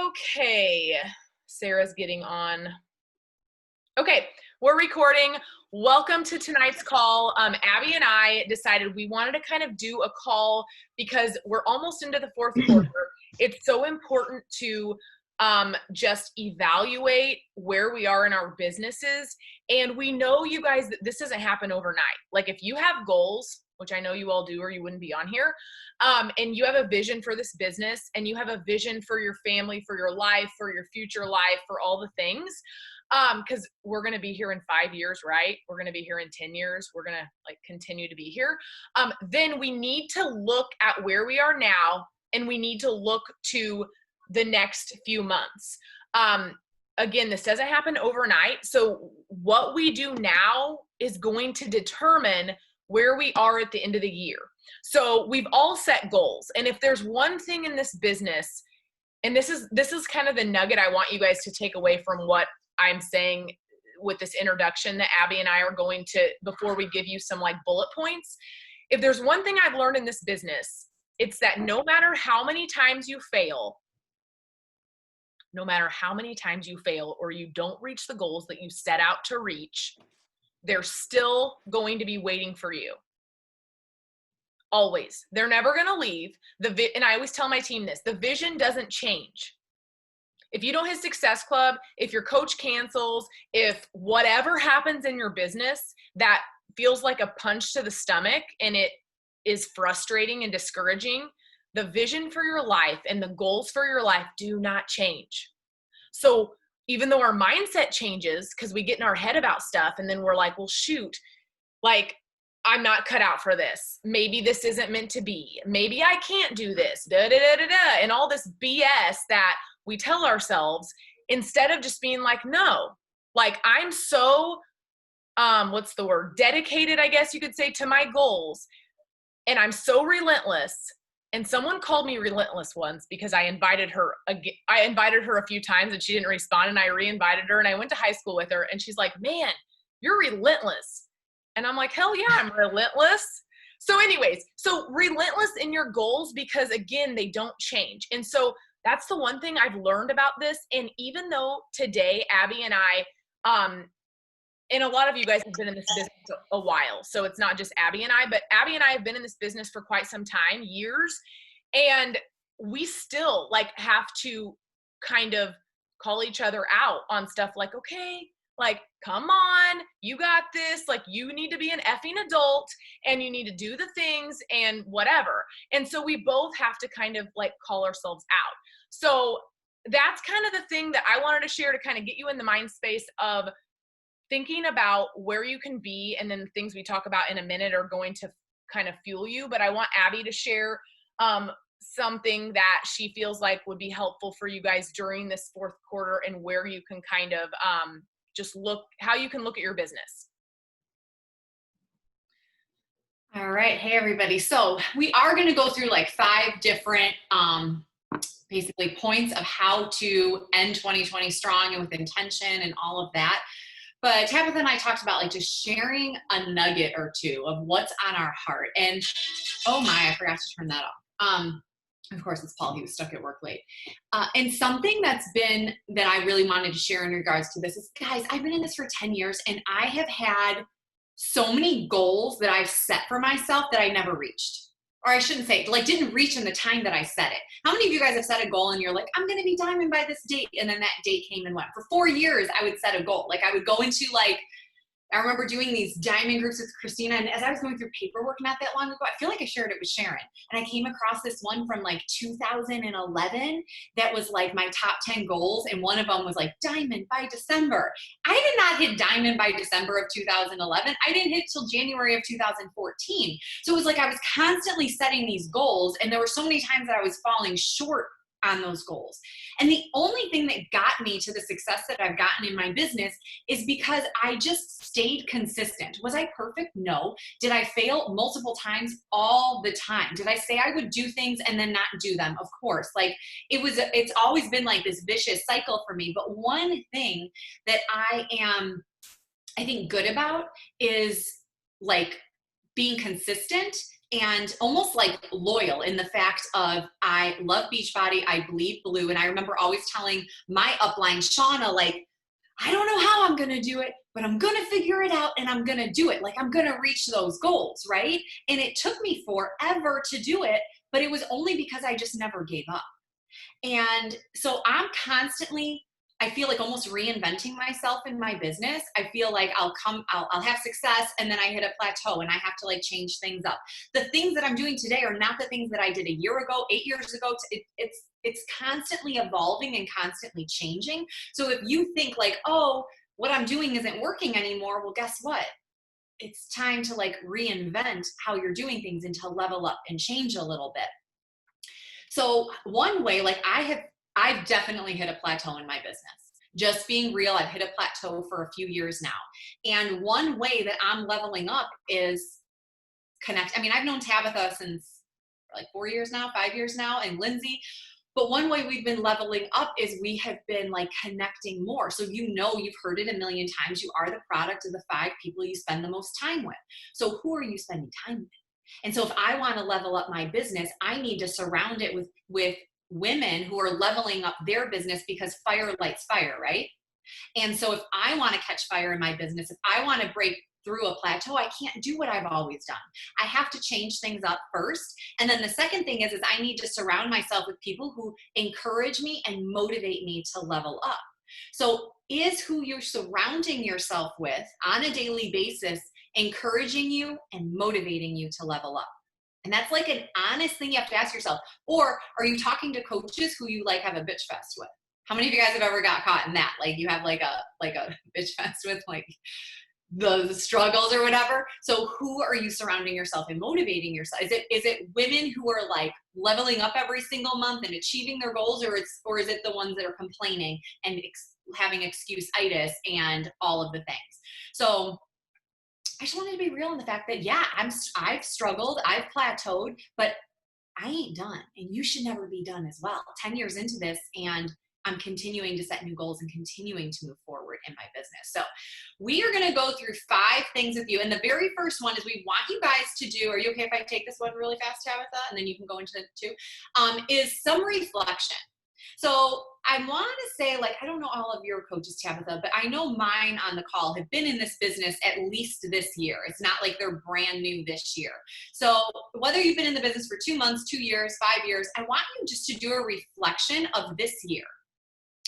Okay, Sarah's getting on. Okay, we're recording. Welcome to tonight's call. Abby and I decided we wanted to kind of do a call because we're almost into the fourth quarter. It's so important to just evaluate where we are in our businesses. And we know, you guys, that this doesn't happen overnight. Like if you have goals, which I know you all do or you wouldn't be on here, and you have a vision for this business and you have a vision for your family, for your life, for your future life, for all the things, because we're going to be here in 5 years, right? We're going to be here in 10 years. We're going to like continue to be here. Then we need to look at where we are now, and we need to look to the next few months. Again, this doesn't happen overnight. So what we do now is going to determine where we are at the end of the year. So we've all set goals. And if there's one thing in this business, and this is kind of the nugget I want you guys to take away from what I'm saying with this introduction that Abby and I are going to, before we give you some like bullet points. If there's one thing I've learned in this business, it's that no matter how many times you fail, or you don't reach the goals that you set out to reach, they're still going to be waiting for you. Always. They're never going to leave. And I always tell my team this, the vision doesn't change. If you don't hit Success Club, if your coach cancels, if whatever happens in your business that feels like a punch to the stomach and it is frustrating and discouraging, the vision for your life and the goals for your life do not change. So even though our mindset changes because we get in our head about stuff and then we're like, well, shoot, like I'm not cut out for this. Maybe this isn't meant to be. Maybe I can't do this, and all this BS that we tell ourselves, instead of just being like, no, like I'm so, dedicated, I guess you could say, to my goals. And I'm so relentless. And someone called me relentless once because I invited her a few times and she didn't respond, and I re-invited her, and I went to high school with her, and she's like, man, you're relentless. And I'm like, hell yeah, I'm relentless. So anyways, so relentless in your goals, because again, they don't change. And so that's the one thing I've learned about this. And even though today, Abby and I, and a lot of you guys have been in this business a while, so it's not just Abby and I, but Abby and I have been in this business for quite some time, years, and we still like have to kind of call each other out on stuff like, okay, like, come on, you got this, like you need to be an effing adult and you need to do the things and whatever. And so we both have to kind of like call ourselves out. So that's kind of the thing that I wanted to share to kind of get you in the mind space of thinking about where you can be, and then the things we talk about in a minute are going to kind of fuel you. But I want Abby to share something that she feels like would be helpful for you guys during this fourth quarter, and where you can kind of just how you can look at your business. All right. Hey, everybody. So we are going to go through like 5 different basically points of how to end 2020 strong and with intention and all of that. But Tabitha and I talked about like just sharing a nugget or two of what's on our heart. And oh my, I forgot to turn that off. Of course, it's Paul. He was stuck at work late. And something that I really wanted to share in regards to this is, guys, I've been in this for 10 years and I have had so many goals that I've set for myself that I never reached. Or I shouldn't say, like didn't reach in the time that I set it. How many of you guys have set a goal and you're like, I'm going to be diamond by this date, and then that date came and went? For 4 years, I would set a goal. Like I would go into like, I remember doing these diamond groups with Christina, and as I was going through paperwork not that long ago, I feel like I shared it with Sharon, and I came across this one from like 2011 that was like my top 10 goals, and one of them was like diamond by December. I did not hit diamond by December of 2011. I didn't hit till January of 2014. So it was like I was constantly setting these goals, and there were so many times that I was falling short on those goals. And the only thing that got me to the success that I've gotten in my business is because I just stayed consistent. Was I perfect? No. Did I fail multiple times? All the time. Did I say I would do things and then not do them? Of course. Like it's always been like this vicious cycle for me. But one thing that I think good about is like being consistent and almost like loyal in the fact of, I love Beachbody, I bleed blue. And I remember always telling my upline, Shauna, like, I don't know how I'm going to do it, but I'm going to figure it out and I'm going to do it. Like, I'm going to reach those goals, right? And it took me forever to do it, but it was only because I just never gave up. And so I'm constantly, I feel like almost reinventing myself in my business. I feel like I'll have success and then I hit a plateau and I have to like change things up. The things that I'm doing today are not the things that I did a year ago, 8 years ago. It's constantly evolving and constantly changing. So if you think like, oh, what I'm doing isn't working anymore, well, guess what? It's time to like reinvent how you're doing things and to level up and change a little bit. So one way, like I've definitely hit a plateau in my business. Just being real, I've hit a plateau for a few years now. And one way that I'm leveling up is connect. I mean, I've known Tabitha since like 4 years now, 5 years now, and Lindsay. But one way we've been leveling up is we have been like connecting more. So you've heard it a million times. You are the product of the 5 people you spend the most time with. So who are you spending time with? And so if I want to level up my business, I need to surround it with women who are leveling up their business, because fire lights fire, right? And so if I want to catch fire in my business, if I want to break through a plateau, I can't do what I've always done. I have to change things up first. And then the second thing is I need to surround myself with people who encourage me and motivate me to level up. So is who you're surrounding yourself with on a daily basis encouraging you and motivating you to level up? And that's like an honest thing you have to ask yourself. Or are you talking to coaches who you like have a bitch fest with? How many of you guys have ever got caught in that? Like you have like a bitch fest with like the struggles or whatever. So who are you surrounding yourself and motivating yourself? Is it women who are like leveling up every single month and achieving their goals, or is it the ones that are complaining and having excuse-itis and all of the things? So I just wanted to be real in the fact that, yeah, I've struggled, I've plateaued, but I ain't done. And you should never be done as well. 10 years into this, and I'm continuing to set new goals and continuing to move forward in my business. So we are going to go through 5 things with you. And the very first one is we want you guys to do, are you okay if I take this one really fast, Tabitha? And then you can go into it too, is some reflection. So I want to say, like, I don't know all of your coaches, Tabitha, but I know mine on the call have been in this business at least this year. It's not like they're brand new this year. So whether you've been in the business for 2 months, 2 years, 5 years, I want you just to do a reflection of this year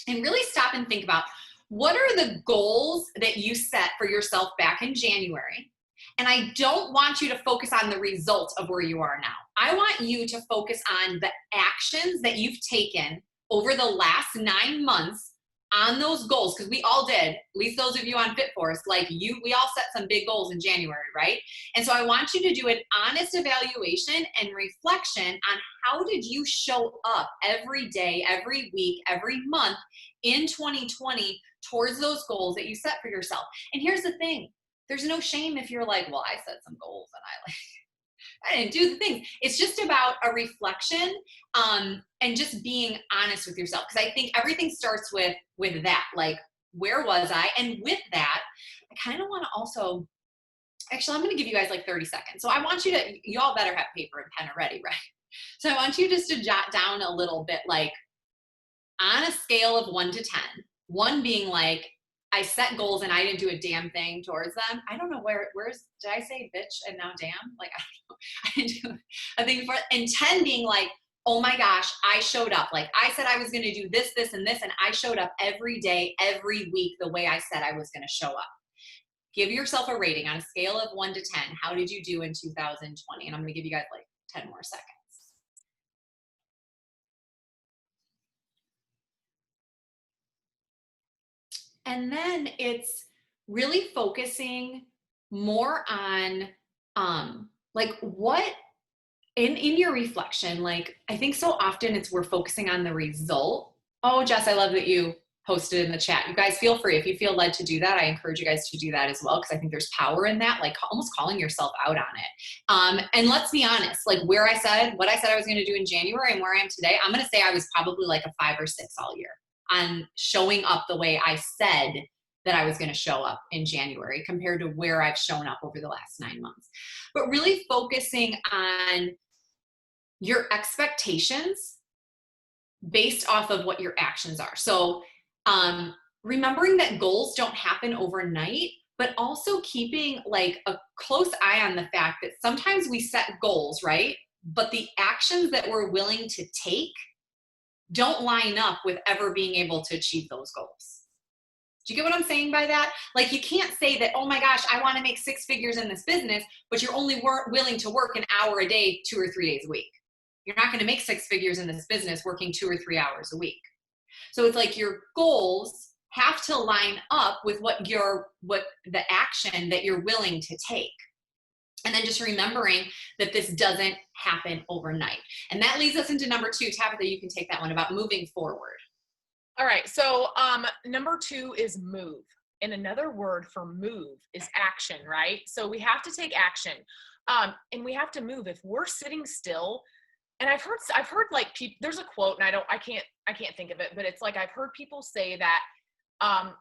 and really stop and think about, what are the goals that you set for yourself back in January? And I don't want you to focus on the results of where you are now. I want you to focus on the actions that you've taken over the last 9 months on those goals, because we all did, at least those of you on Fit Force, we all set some big goals in January, right? And so I want you to do an honest evaluation and reflection on how did you show up every day, every week, every month in 2020 towards those goals that you set for yourself. And here's the thing, there's no shame if you're like, well, I set some goals and I didn't do the things. It's just about a reflection, and just being honest with yourself. Because I think everything starts with that, like, where was I? And with that, I kind of want to also, actually, I'm going to give you guys like 30 seconds. So I want you all better have paper and pen already, right? So I want you just to jot down a little bit, like on a scale of 1 to 10, 1 being like, I set goals and I didn't do a damn thing towards them. I don't know did I say bitch and now damn? Like, I don't know. I didn't do a thing before. And 10 being like, oh my gosh, I showed up. Like I said I was going to do this, this, and this. And I showed up every day, every week, the way I said I was going to show up. Give yourself a rating on a scale of 1 to 10. How did you do in 2020? And I'm going to give you guys like 10 more seconds. And then it's really focusing more on like what in your reflection, like I think so often we're focusing on the result. Oh, Jess, I love that you posted in the chat. You guys feel free. If you feel led to do that, I encourage you guys to do that as well, because I think there's power in that, like almost calling yourself out on it. And let's be honest, like what I said I was going to do in January and where I am today, I'm going to say I was probably like a 5 or 6 all year on showing up the way I said that I was going to show up in January compared to where I've shown up over the last 9 months. But really focusing on your expectations based off of what your actions are. So remembering that goals don't happen overnight, but also keeping like a close eye on the fact that sometimes we set goals, right? But the actions that we're willing to take don't line up with ever being able to achieve those goals. Do you get what I'm saying by that? Like, you can't say that, oh my gosh, I want to make 6 figures in this business, but you're only willing to work an hour a day, 2 or 3 days a week. You're not going to make 6 figures in this business working 2 or 3 hours a week. So it's like your goals have to line up with what the action that you're willing to take. And then just remembering that this doesn't happen overnight. And that leads us into number 2. Tabitha, you can take that one, about moving forward. All right. So number 2 is move. And another word for move is action, right? So we have to take action, and we have to move. If we're sitting still, and I've heard like there's a quote, and I can't think of it, but it's like, I've heard people say that,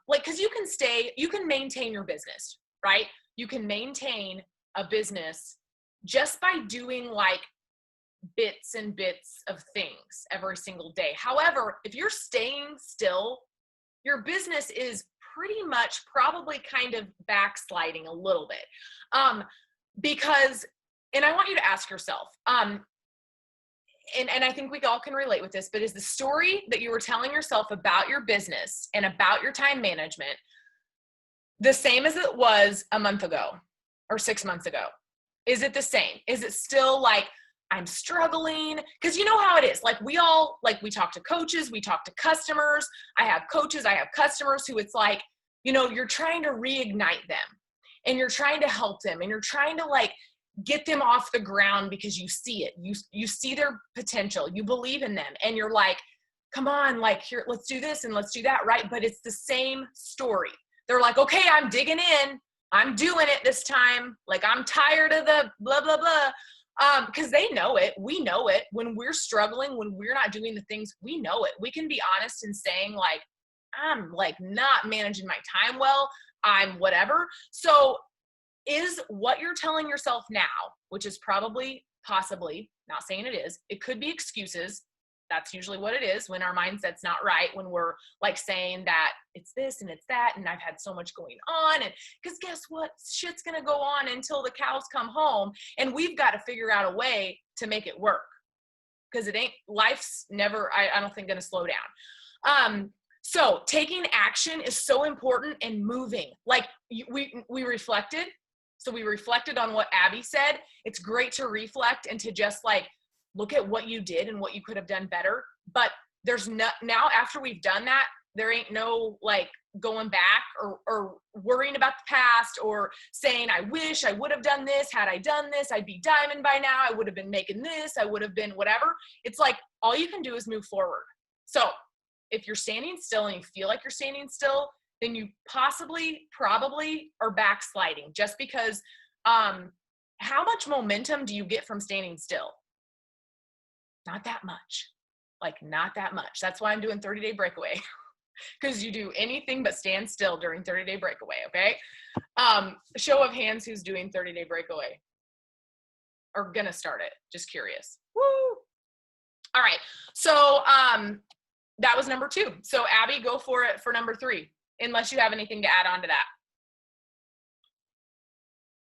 like, cause you can maintain your business, right? You can maintain a business just by doing like bits and bits of things every single day. However, if you're staying still, your business is pretty much probably kind of backsliding a little bit. Because, and I want you to ask yourself, and I think we all can relate with this, but is the story that you were telling yourself about your business and about your time management the same as it was a month ago or 6 months ago? Is it the same? Is it still like, I'm struggling? Because you know how it is. Like, we talk to coaches, we talk to customers. I have coaches, I have customers who it's like, you're trying to reignite them, and you're trying to help them, and you're trying to like get them off the ground because you see it. You see their potential. You believe in them, and you're like, come on, like, here, let's do this and let's do that, right? But it's the same story. They're like, okay, I'm digging in. I'm doing it this time. Like, I'm tired of the blah, blah, blah. Because they know it. We know it. When we're struggling, when we're not doing the things, we know it. We can be honest in saying like, I'm like not managing my time well. I'm whatever. So is what you're telling yourself now, which is probably, possibly, not saying it is, it could be excuses. That's usually what it is when our mindset's not right, when we're like saying that it's this and it's that, and I've had so much going on, and because guess what? Shit's going to go on until the cows come home, and we've got to figure out a way to make it work, because life's never, I don't think, going to slow down. So taking action is so important, and moving. Like, we reflected. So we reflected on what Abby said. It's great to reflect and to just like look at what you did and what you could have done better. But there's no, now after we've done that, there ain't no like going back or worrying about the past or saying, I wish I would have done this. Had I done this, I'd be diamond by now. I would have been making this. I would have been whatever. It's like, all you can do is move forward. So if you're standing still and you feel like you're standing still, then you probably are backsliding, just because how much momentum do you get from standing still? Not that much. Like, not that much. That's why I'm doing 30-day breakaway, because you do anything but stand still during 30-day breakaway. Okay. Show of hands, who's doing 30-day breakaway or gonna start it? Just curious. Woo. All right. So that was number 2. So Abby, go for it for number 3, unless you have anything to add on to that.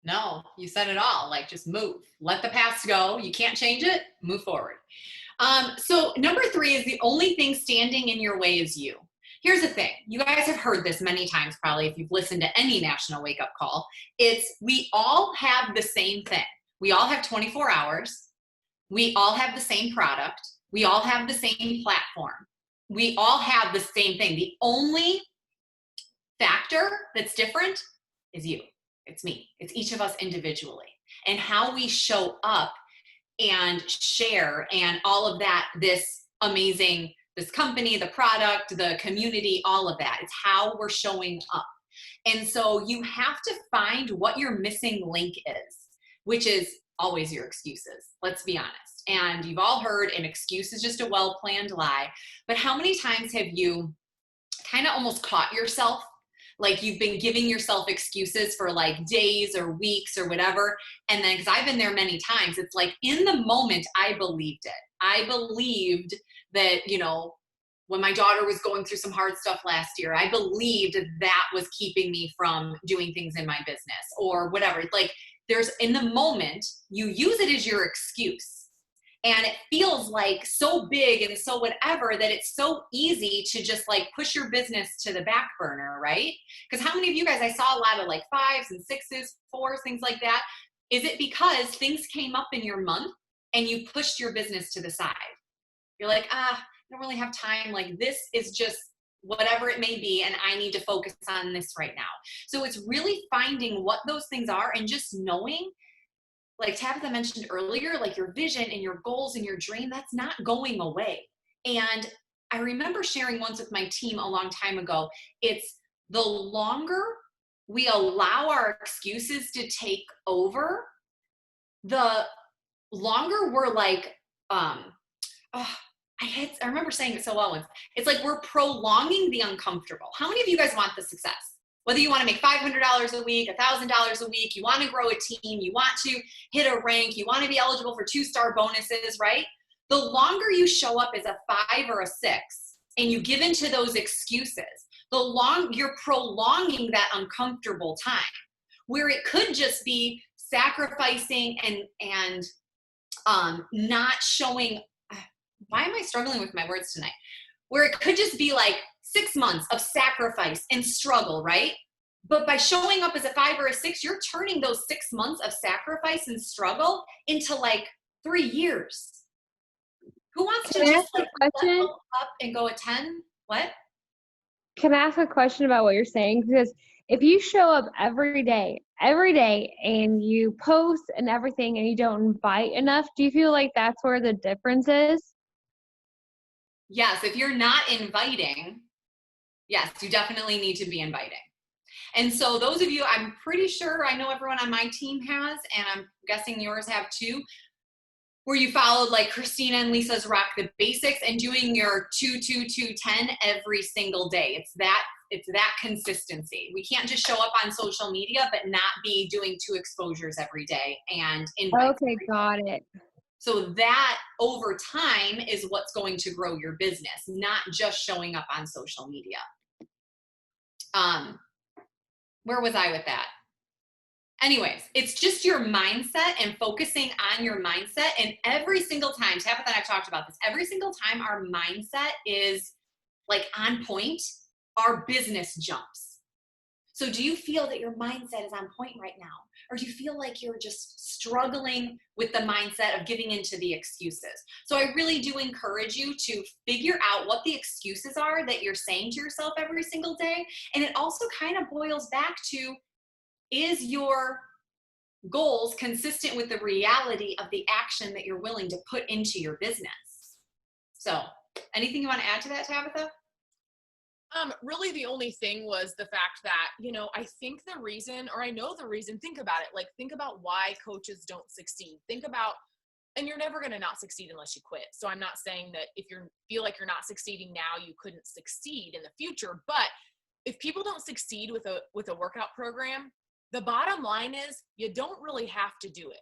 No, you said it all. Like, just move. Let the past go. You can't change it. Move forward. So number 3 is, the only thing standing in your way is you. Here's the thing. You guys have heard this many times, probably, if you've listened to any national wake-up call. It's, we all have the same thing. We all have 24 hours. We all have the same product. We all have the same platform. We all have the same thing. The only factor that's different is you. It's me. It's each of us individually, and how we show up and share and all of that, this company, the product, the community, all of that. It's how we're showing up. And so you have to find what your missing link is, which is always your excuses. Let's be honest. And you've all heard an excuse is just a well-planned lie. But how many times have you kind of almost caught yourself Like you've been giving yourself excuses for like days or weeks or whatever. And then, because I've been there many times, it's like in the moment, I believed it. I believed that, you know, when my daughter was going through some hard stuff last year, I believed that was keeping me from doing things in my business or whatever. Like there's in the moment, you use it as your excuse. And it feels like so big and so whatever that it's so easy to just like push your business to the back burner, right? Because how many of you guys, I saw a lot of like 5s and 6s, 4s, things like that. Is it because things came up in your month and you pushed your business to the side? You're like, I don't really have time. Like this is just whatever it may be. And I need to focus on this right now. So it's really finding what those things are and just knowing, like Tabitha mentioned earlier, like your vision and your goals and your dream, that's not going away. And I remember sharing once with my team a long time ago, it's the longer we allow our excuses to take over, the longer we're like, I remember saying it so well once. It's like we're prolonging the uncomfortable. How many of you guys want the success? Whether you want to make $500 a week, $1,000 a week, you want to grow a team, you want to hit a rank, you want to be eligible for 2-star bonuses, right? The longer you show up as a 5 or a 6 and you give into those excuses, you're prolonging that uncomfortable time where it could just be sacrificing and not showing. Why am I struggling with my words tonight? Where it could just be like 6 months of sacrifice and struggle, right? But by showing up as a 5 or a 6, you're turning those 6 months of sacrifice and struggle into like 3 years. Who wants to just like level up and go a 10? What? Can I ask a question about what you're saying? Because if you show up every day, and you post and everything and you don't invite enough, do you feel like that's where the difference is? Yes, if you're not inviting, yes, you definitely need to be inviting. And so those of you, I'm pretty sure I know everyone on my team has, and I'm guessing yours have too, where you followed like Christina and Lisa's Rock the Basics and doing your 2-2-2-10 every single day. It's that consistency. We can't just show up on social media, but not be doing 2 exposures every day and invite. Okay, got it. So that over time is what's going to grow your business, not just showing up on social media. Where was I with that? Anyways, it's just your mindset and focusing on your mindset. And every single time, Tabitha and I talked about this, every single time our mindset is like on point, our business jumps. So do you feel that your mindset is on point right now? Or do you feel like you're just struggling with the mindset of giving into the excuses? So I really do encourage you to figure out what the excuses are that you're saying to yourself every single day. And it also kind of boils back to, is your goals consistent with the reality of the action that you're willing to put into your business? So anything you want to add to that, Tabitha? Really the only thing was the fact that, you know, I think the reason, or I know the reason, think about it, like think about why coaches don't succeed. Think about, and you're never going to not succeed unless you quit. So I'm not saying that if you feel like you're not succeeding now, you couldn't succeed in the future. But if people don't succeed with a workout program, the bottom line is you don't really have to do it,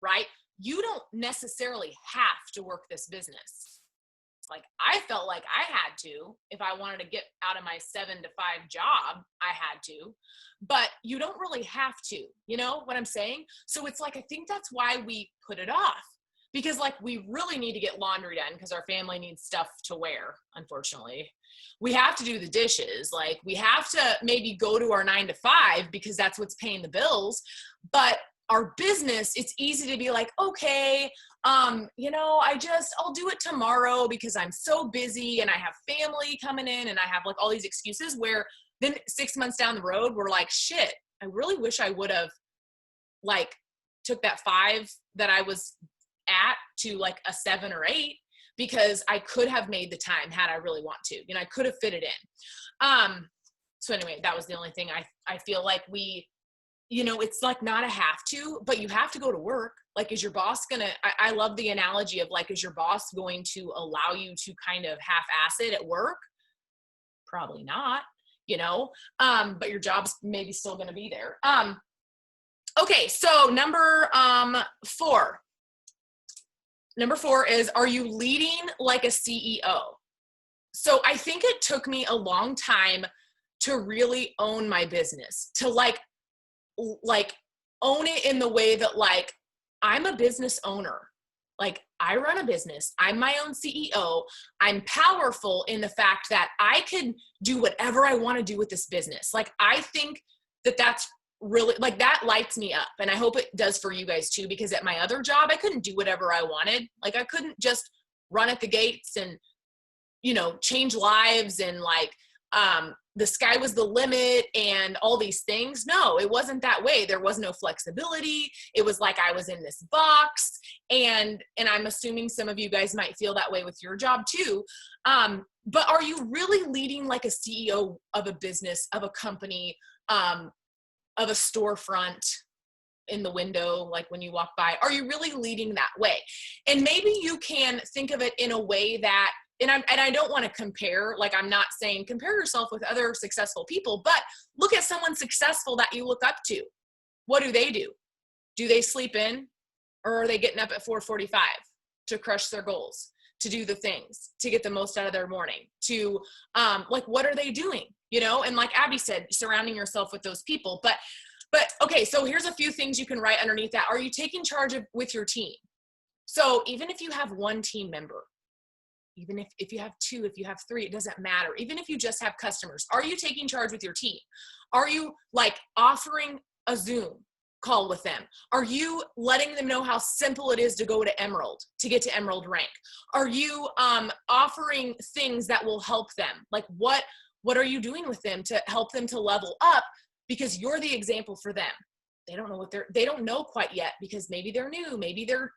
right? You don't necessarily have to work this business. Like I felt like I had to, if I wanted to get out of my 7 to 5 job, I had to, but you don't really have to, you know what I'm saying? So it's like, I think that's why we put it off, because like we really need to get laundry done because our family needs stuff to wear. Unfortunately, we have to do the dishes. Like we have to maybe go to our 9 to 5 because that's what's paying the bills. But our business, it's easy to be like, okay, you know, I'll do it tomorrow because I'm so busy and I have family coming in and I have like all these excuses, where then 6 months down the road, we're like, shit, I really wish I would have like took that 5 that I was at to like a 7 or 8, because I could have made the time had I really want to, you know, I could have fit it in. So anyway, that was the only thing I feel like we, you know, it's like not a have to, but you have to go to work. Like, is your boss gonna, I love the analogy of like, is your boss going to allow you to kind of half-ass it at work? Probably not. you know, but your job's maybe still going to be there. Okay. So number 4 is, are you leading like a CEO? So I think it took me a long time to really own my business, to like own it in the way that like, I'm a business owner. Like, I run a business. I'm my own CEO. I'm powerful in the fact that I can do whatever I want to do with this business. Like, I think that that's really, like, that lights me up. And I hope it does for you guys too, because at my other job, I couldn't do whatever I wanted. Like, I couldn't just run at the gates and, you know, change lives and like, the sky was the limit and all these things. No, it wasn't that way. There was no flexibility. It was like I was in this box, and I'm assuming some of you guys might feel that way with your job too. But are you really leading like a CEO of a business, of a company, of a storefront in the window, like when you walk by? Are you really leading that way? And maybe you can think of it in a way that, and I don't want to compare, like, I'm not saying compare yourself with other successful people, but look at someone successful that you look up to. What do they do? Do they sleep in, or are they getting up at 4:45 to crush their goals, to do the things, to get the most out of their morning, to, like, what are they doing? You know, and like Abby said, surrounding yourself with those people. But okay, so here's a few things you can write underneath that. Are you taking charge with your team? So even if you have one team member, even if you have 2, if you have 3, it doesn't matter. Even if you just have customers, are you taking charge with your team? Are you like offering a Zoom call with them? Are you letting them know how simple it is to go to Emerald, to get to Emerald rank? Are you offering things that will help them? Like what are you doing with them to help them to level up? Because you're the example for them. They don't know they don't know quite yet, because maybe they're new, maybe they're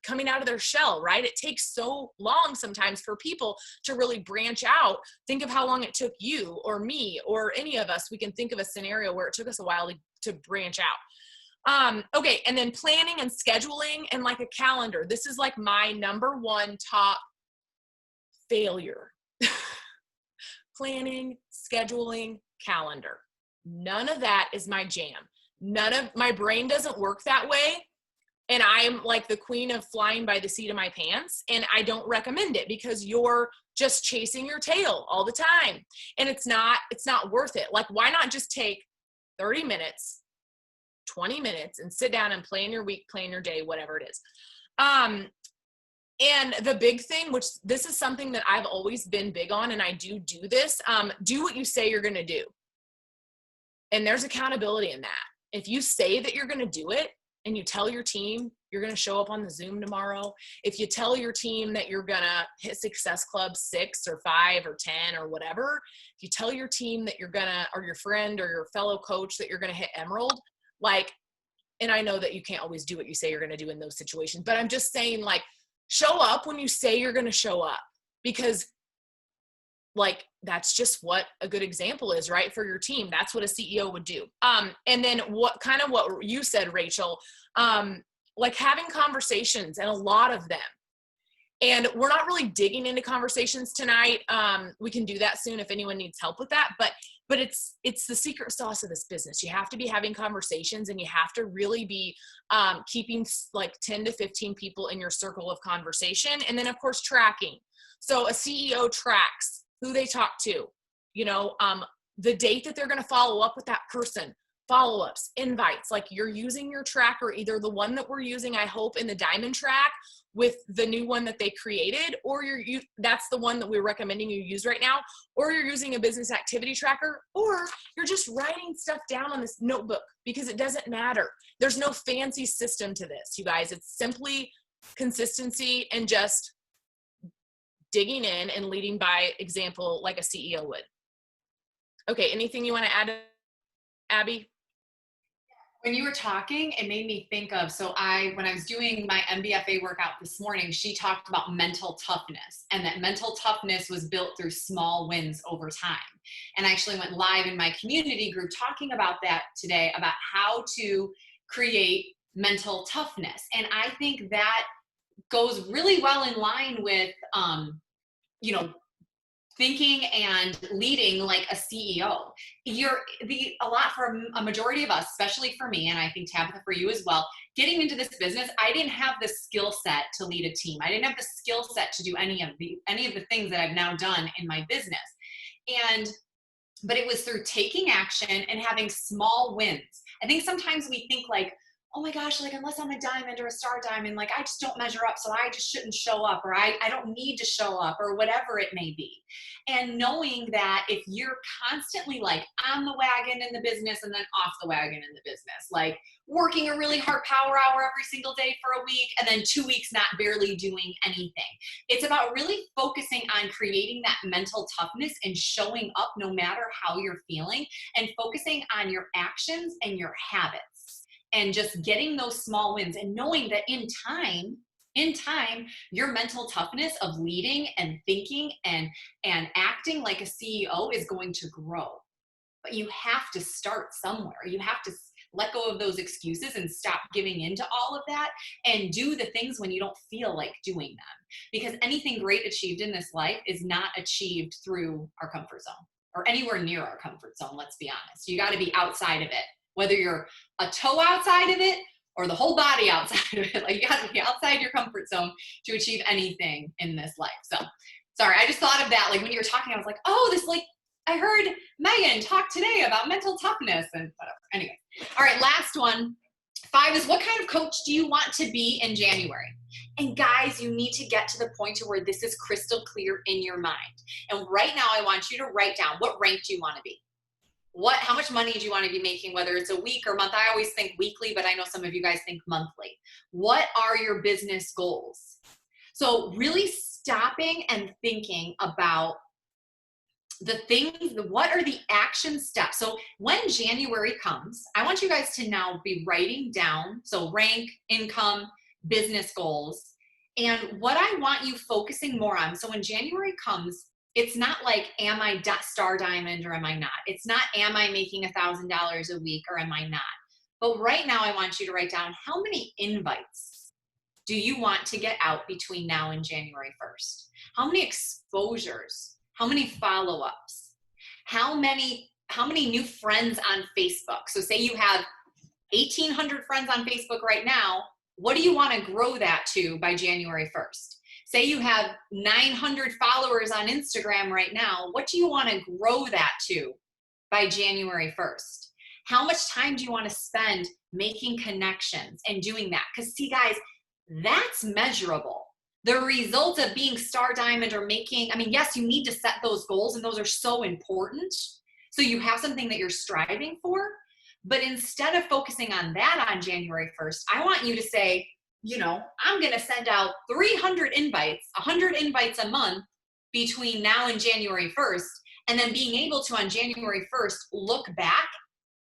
coming out of their shell, right? It takes so long sometimes for people to really branch out. Think of how long it took you or me or any of us. We can think of a scenario where it took us a while to branch out. Okay. And then planning and scheduling and like a calendar. This is like my number 1 top failure. Planning, scheduling, calendar. None of that is my jam. My brain doesn't work that way. And I'm like the queen of flying by the seat of my pants. And I don't recommend it, because you're just chasing your tail all the time. And it's not worth it. Like, why not just take 30 minutes, 20 minutes and sit down and plan your week, plan your day, whatever it is. And the big thing, which this is something that I've always been big on, and I do this, do what you say you're going to do. And there's accountability in that. If you say that you're going to do it, and you tell your team you're going to show up on the Zoom tomorrow, if you tell your team that you're going to hit Success Club 6 or 5 or 10 or whatever, if you tell your team that you're going to, or your friend or your fellow coach, that you're going to hit Emerald, like, and I know that you can't always do what you say you're going to do in those situations, but I'm just saying, like, show up when you say you're going to show up, because like, that's just what a good example is, right? For your team. That's what a CEO would do. And then what you said, Rachel, like having conversations, and a lot of them. And we're not really digging into conversations tonight. We can do that soon if anyone needs help with that. But it's the secret sauce of this business. You have to be having conversations, and you have to really be keeping like 10 to 15 people in your circle of conversation. And then of course, tracking. So a CEO tracks who they talk to, you know, the date that they're going to follow up with that person, follow-ups, invites. Like, you're using your tracker, either the one that we're using, I hope, in the Diamond track with the new one that they created, or that's the one that we're recommending you use right now, or you're using a business activity tracker, or you're just writing stuff down on this notebook, because it doesn't matter. There's no fancy system to this, you guys. It's simply consistency and just digging in and leading by example, like a CEO would. Okay, anything you want to add, Abby? When you were talking, it made me think of, when I was doing my MBFA workout this morning, she talked about mental toughness, and that mental toughness was built through small wins over time. And I actually went live in my community group talking about that today, about how to create mental toughness. And I think that goes really well in line with, you know, thinking and leading like a CEO. A lot for a majority of us, especially for me, and I think Tabitha for you as well, getting into this business, I didn't have the skill set to lead a team. I didn't have the skill set to do any of the things that I've now done in my business. But it was through taking action and having small wins. I think sometimes we think like, oh my gosh, like unless I'm a diamond or a star diamond, like I just don't measure up, so I just shouldn't show up, or I don't need to show up, or whatever it may be. And knowing that if you're constantly like on the wagon in the business and then off the wagon in the business, like working a really hard power hour every single day for a week and then 2 weeks not barely doing anything. It's about really focusing on creating that mental toughness and showing up no matter how you're feeling, and focusing on your actions and your habits. And just getting those small wins and knowing that in time, your mental toughness of leading and thinking and acting like a CEO is going to grow. But you have to start somewhere. You have to let go of those excuses and stop giving into all of that and do the things when you don't feel like doing them. Because anything great achieved in this life is not achieved through our comfort zone or anywhere near our comfort zone, let's be honest. You got to be outside of it. Whether you're a toe outside of it or the whole body outside of it, like you got to be outside your comfort zone to achieve anything in this life. So, sorry, I just thought of that. Like when you were talking, I was like, oh, I heard Megan talk today about mental toughness and whatever. Anyway, all right, last one. 5 is, what kind of coach do you want to be in January? And guys, you need to get to the point to where this is crystal clear in your mind. And right now, I want you to write down, what rank do you want to be? How much money do you want to be making, whether it's a week or month? I always think weekly, but I know some of you guys think monthly. What are your business goals? So really stopping and thinking about the things, what are the action steps? So when January comes, I want you guys to now be writing down, so rank, income, business goals, and what I want you focusing more on. So when January comes, it's not like, am I star diamond or am I not? It's not, am I making $1,000 a week or am I not? But right now I want you to write down, how many invites do you want to get out between now and January 1st? How many exposures? How many follow-ups? How many new friends on Facebook? So say you have 1,800 friends on Facebook right now. What do you want to grow that to by January 1st? Say you have 900 followers on Instagram right now. What do you want to grow that to by January 1st? How much time do you want to spend making connections and doing that? Because see, guys, that's measurable. The result of being star diamond or making, yes, you need to set those goals, and those are so important. So you have something that you're striving for. But instead of focusing on that on January 1st, I want you to say, I'm going to send out 300 invites, 100 invites a month between now and January 1st, and then being able to, on January 1st, look back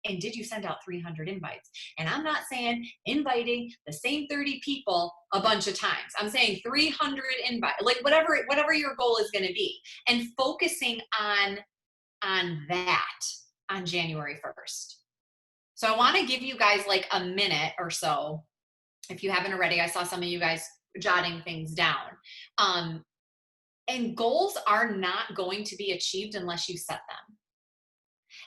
and did you send out 300 invites? And I'm not saying inviting the same 30 people a bunch of times. I'm saying 300 invites, like whatever your goal is going to be, and focusing on that on January 1st. So I want to give you guys like a minute or so. If you haven't already, I saw some of you guys jotting things down. And goals are not going to be achieved unless you set them.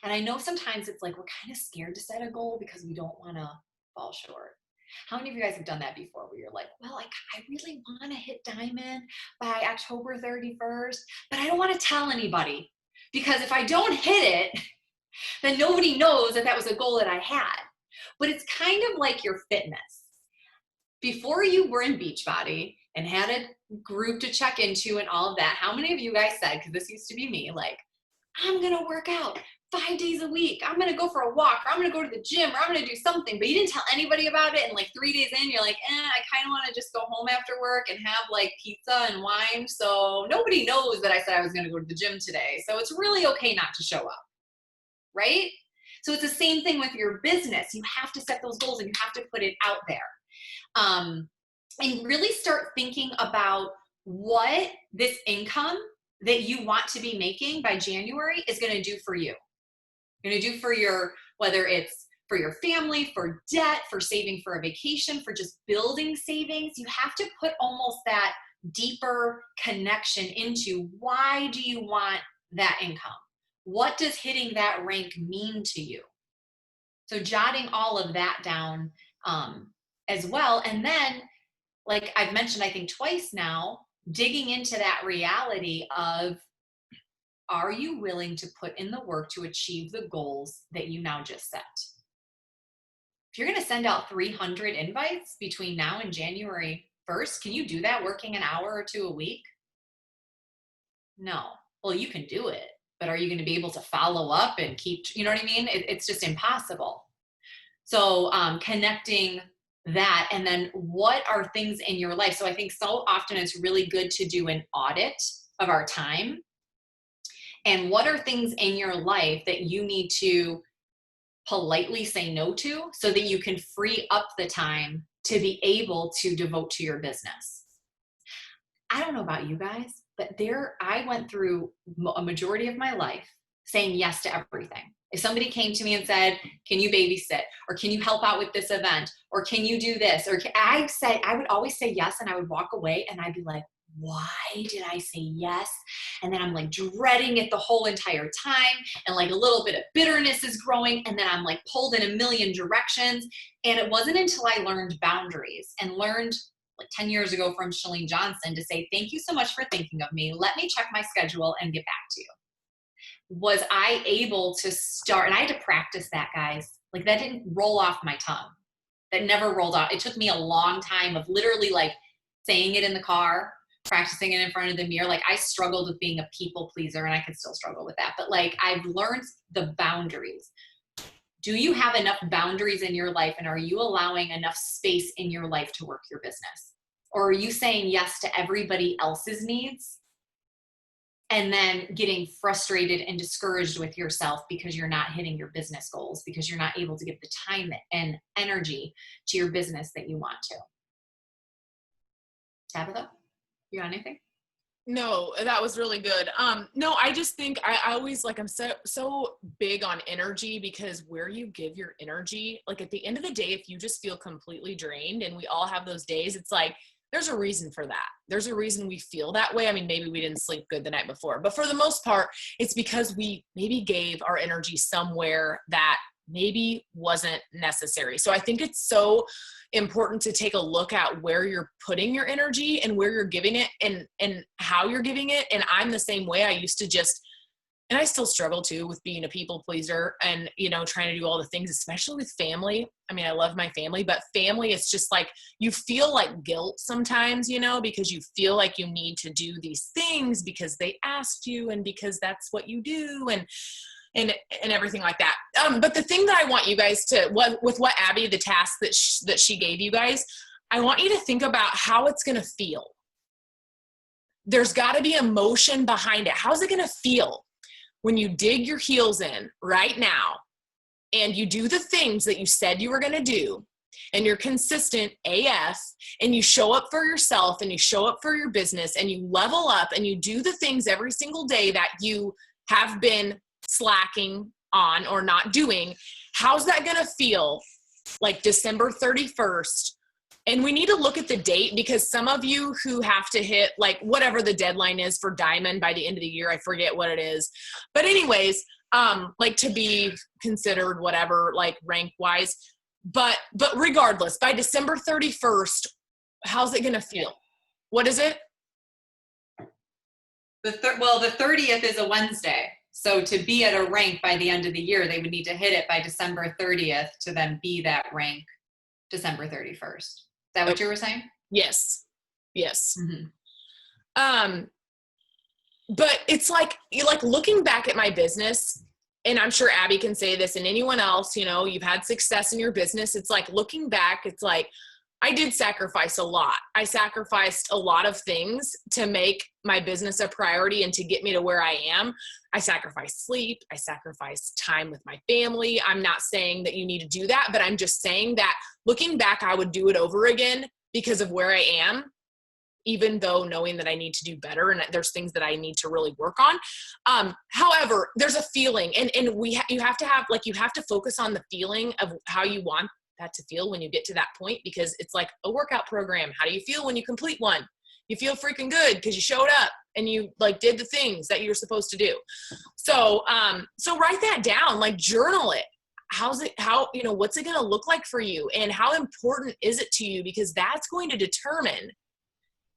And I know sometimes it's like we're kind of scared to set a goal because we don't want to fall short. How many of you guys have done that before where you're like, well, I really want to hit diamond by October 31st, but I don't want to tell anybody because if I don't hit it, then nobody knows that was a goal that I had. But it's kind of like your fitness. Before you were in Beachbody and had a group to check into and all of that, how many of you guys said, because this used to be me, like, I'm going to work out 5 days a week. I'm going to go for a walk, or I'm going to go to the gym, or I'm going to do something. But you didn't tell anybody about it. And like 3 days in, you're like, I kind of want to just go home after work and have like pizza and wine. So nobody knows that I said I was going to go to the gym today. So it's really okay not to show up, right? So it's the same thing with your business. You have to set those goals and you have to put it out there. And really start thinking about what this income that you want to be making by January is going to do for you. Going to do for whether it's for your family, for debt, for saving for a vacation, for just building savings. You have to put almost that deeper connection into why do you want that income? What does hitting that rank mean to you? So jotting all of that down as well. And then, like I've mentioned, I think twice now, digging into that reality of, are you willing to put in the work to achieve the goals that you now just set? If you're going to send out 300 invites between now and January 1st, can you do that working an hour or two a week? No. Well, you can do it, but are you going to be able to follow up and keep, you know what I mean? It's just impossible. So connecting that, and then what are things in your life? So I think so often it's really good to do an audit of our time. And what are things in your life that you need to politely say no to so that you can free up the time to be able to devote to your business? I don't know about you guys, but I went through a majority of my life saying yes to everything. If somebody came to me and said, can you babysit? Or can you help out with this event? Or can you do this? Or I would always say yes, and I would walk away and I'd be like, why did I say yes? And then I'm like dreading it the whole entire time. And like a little bit of bitterness is growing. And then I'm like pulled in a million directions. And it wasn't until I learned boundaries and learned like 10 years ago from Chalene Johnson to say, thank you so much for thinking of me. Let me check my schedule and get back to you. Was I able to start, and I had to practice that, guys. Like that didn't roll off my tongue. That never rolled off. It took me a long time of literally like saying it in the car, practicing it in front of the mirror. Like I struggled with being a people pleaser, and I can still struggle with that. But like I've learned the boundaries. Do you have enough boundaries in your life, and are you allowing enough space in your life to work your business? Or are you saying yes to everybody else's needs and then getting frustrated and discouraged with yourself because you're not hitting your business goals, because you're not able to give the time and energy to your business that you want to? Tabitha, you got anything? No, that was really good. No, I just think I always like, I'm so big on energy, because where you give your energy, like at the end of the day, if you just feel completely drained, and we all have those days, it's like, there's a reason for that. There's a reason we feel that way. I mean, maybe we didn't sleep good the night before, but for the most part, it's because we maybe gave our energy somewhere that maybe wasn't necessary. So I think it's so important to take a look at where you're putting your energy and where you're giving it, and how you're giving it. And I'm the same way. I used to just, and I still struggle too with being a people pleaser and, you know, trying to do all the things, especially with family. I mean, I love my family, but family, it's just like, you feel like guilt sometimes, you know, because you feel like you need to do these things because they asked you and because that's what you do, and everything like that. But the thing that I want you guys to, with what Abby, the task that she gave you guys, I want you to think about how it's going to feel. There's got to be emotion behind it. How's it going to feel when you dig your heels in right now and you do the things that you said you were going to do, and you're consistent AF, and you show up for yourself and you show up for your business and you level up and you do the things every single day that you have been slacking on or not doing? How's that going to feel like December 31st? And we need to look at the date, because some of you who have to hit like whatever the deadline is for Diamond by the end of the year, I forget what it is. But anyways, like to be considered whatever, like rank wise. But regardless, by December 31st, how's it going to feel? What is it? The 30th is a Wednesday. So to be at a rank by the end of the year, they would need to hit it by December 30th to then be that rank December 31st. Is that what you were saying? Yes. Mm-hmm. But it's like, looking back at my business, and I'm sure Abby can say this, and anyone else, you know, you've had success in your business. It's like, looking back, it's like, I did sacrifice a lot. I sacrificed a lot of things to make my business a priority and to get me to where I am. I sacrificed sleep. I sacrificed time with my family. I'm not saying that you need to do that, but I'm just saying that looking back, I would do it over again because of where I am, even though knowing that I need to do better and there's things that I need to really work on. However, there's a feeling, and you have to focus on the feeling of how you want that to feel when you get to that point, because it's like a workout program. How do you feel when you complete one? You feel freaking good because you showed up and you like did the things that you're supposed to do. So, so write that down, like journal it. What's it going to look like for you, and how important is it to you? Because that's going to determine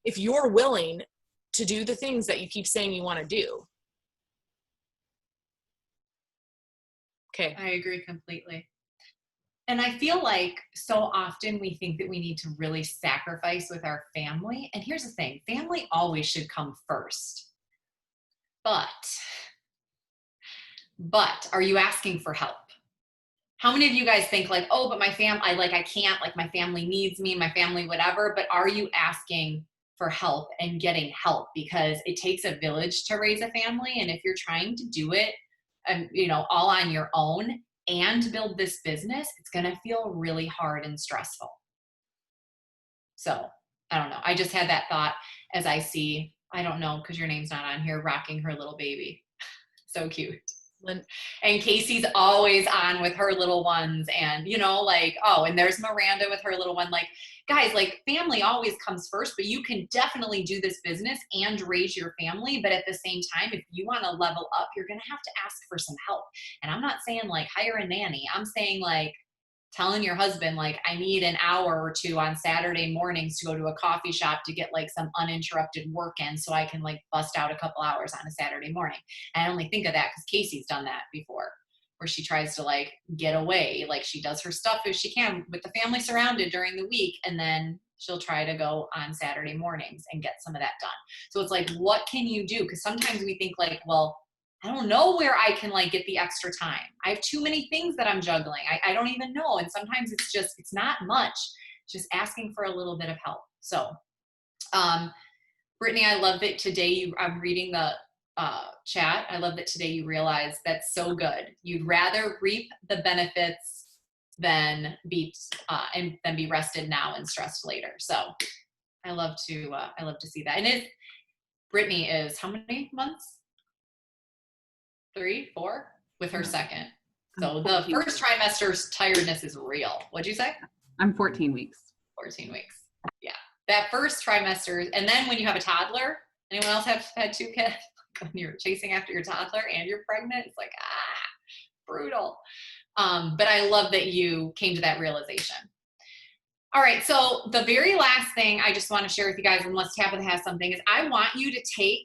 if you're willing to do the things that you keep saying you want to do. Okay. I agree completely. And I feel like so often we think that we need to really sacrifice with our family. And here's the thing, family always should come first. But are you asking for help? How many of you guys think like, oh, but my I can't, like my family needs me, my family, whatever. But are you asking for help and getting help? Because it takes a village to raise a family. And if you're trying to do it, all on your own and build this business, it's going to feel really hard and stressful. So I don't know. I just had that thought as I see, I don't know, because your name's not on here, rocking her little baby. So cute. And Casey's always on with her little ones, and and there's Miranda with her little one. Like, guys, like family always comes first, but you can definitely do this business and raise your family. But at the same time, if you want to level up, you're going to have to ask for some help. And I'm not saying like hire a nanny. I'm saying like telling your husband, like, I need an hour or two on Saturday mornings to go to a coffee shop to get like some uninterrupted work in so I can like bust out a couple hours on a Saturday morning. And I only think of that because Casey's done that before, where she tries to like get away. Like she does her stuff if she can with the family surrounded during the week. And then she'll try to go on Saturday mornings and get some of that done. So it's like, what can you do? Because sometimes we think like, well, I don't know where I can like get the extra time. I have too many things that I'm juggling. I don't even know. And sometimes it's not much. It's just asking for a little bit of help. So, Brittany, I love that today I'm reading the chat. I love that today you realize that's so good. You'd rather reap the benefits than be rested now and stressed later. So I love to see that. And Brittany is how many months? 3, 4 with her second. So the first trimester's tiredness is real. What'd you say? I'm 14 weeks. 14 weeks. Yeah. That first trimester. And then when you have a toddler, anyone else have had 2 kids? When you're chasing after your toddler and you're pregnant, it's like, brutal. But I love that you came to that realization. All right. So the very last thing I just want to share with you guys, unless Tabitha has something, is I want you to take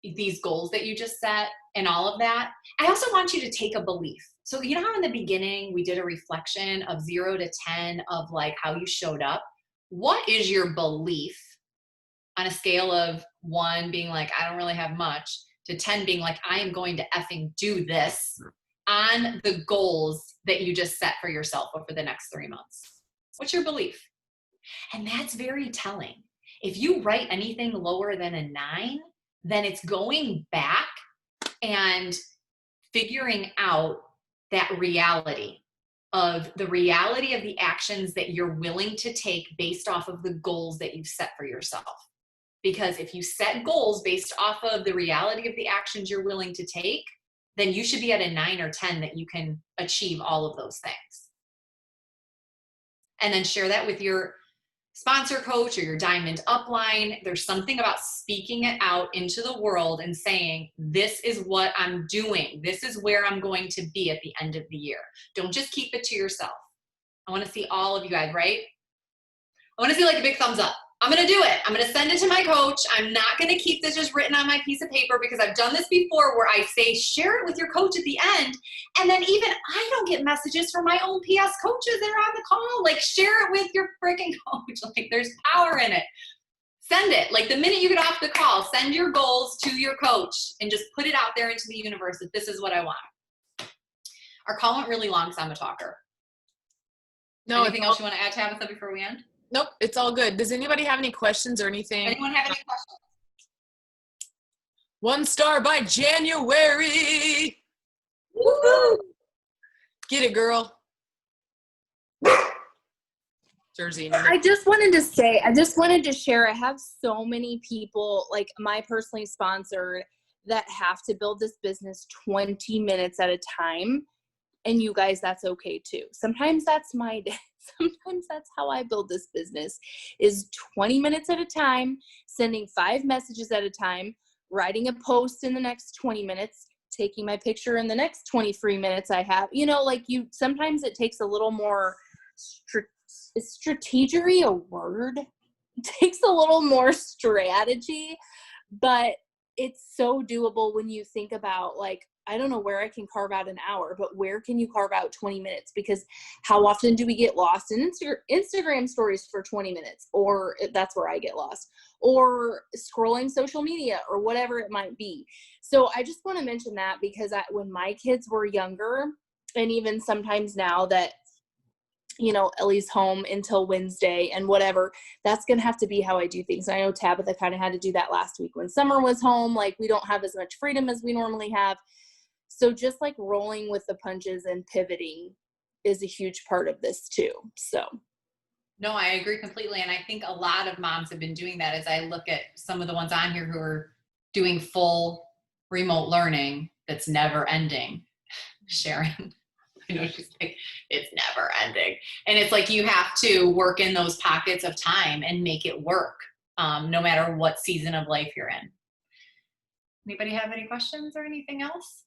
these goals that you just set and all of that. I also want you to take a belief. So you know how in the beginning we did a reflection of 0 to 10 of like how you showed up? What is your belief on a scale of 1 being like, I don't really have much, to 10 being like, I am going to effing do this on the goals that you just set for yourself over the next 3 months? What's your belief? And that's very telling. If you write anything lower than a 9, then it's going back and figuring out that reality of the actions that you're willing to take based off of the goals that you've set for yourself. Because if you set goals based off of the reality of the actions you're willing to take, then you should be at a 9 or 10 that you can achieve all of those things. And then share that with your sponsor coach or your diamond upline. There's something about speaking it out into the world and saying, this is what I'm doing. This is where I'm going to be at the end of the year. Don't just keep it to yourself. I want to see all of you guys, right? I want to see like a big thumbs up. I'm going to do it. I'm going to send it to my coach. I'm not going to keep this just written on my piece of paper, because I've done this before where I say, share it with your coach at the end. And then even I don't get messages from my own PS coaches that are on the call. Like, share it with your freaking coach. Like, there's power in it. Send it. Like, the minute you get off the call, send your goals to your coach and just put it out there into the universe that this is what I want. Our call went really long because I'm a talker. No. Anything else you want to add, Tabitha, before we end? Nope, it's all good. Does anybody have any questions or anything? Anyone have any questions? 1 star by January. Woo-hoo. Get it, girl. Jersey. I just wanted to share, I have so many people, like my personally sponsored, that have to build this business 20 minutes at a time. And you guys, that's okay too. Sometimes that's my day. Sometimes that's how I build this business, is 20 minutes at a time, sending 5 messages at a time, writing a post in the next 20 minutes, taking my picture in the next 23 minutes I have. You know, like sometimes it takes a little more, is strategery a word? It takes a little more strategy, but it's so doable when you think about, like, I don't know where I can carve out an hour, but where can you carve out 20 minutes? Because how often do we get lost in Instagram stories for 20 minutes? Or that's where I get lost, or scrolling social media, or whatever it might be. So I just want to mention that, because when my kids were younger, and even sometimes now that, you know, Ellie's home until Wednesday and whatever, that's going to have to be how I do things. I know Tabitha kind of had to do that last week when Summer was home. Like, we don't have as much freedom as we normally have. So just like rolling with the punches and pivoting is a huge part of this too. So. No, I agree completely. And I think a lot of moms have been doing that. As I look at some of the ones on here who are doing full remote learning that's never ending. Sharon, I know she's like, it's never ending. And it's like, you have to work in those pockets of time and make it work, no matter what season of life you're in. Anybody have any questions or anything else?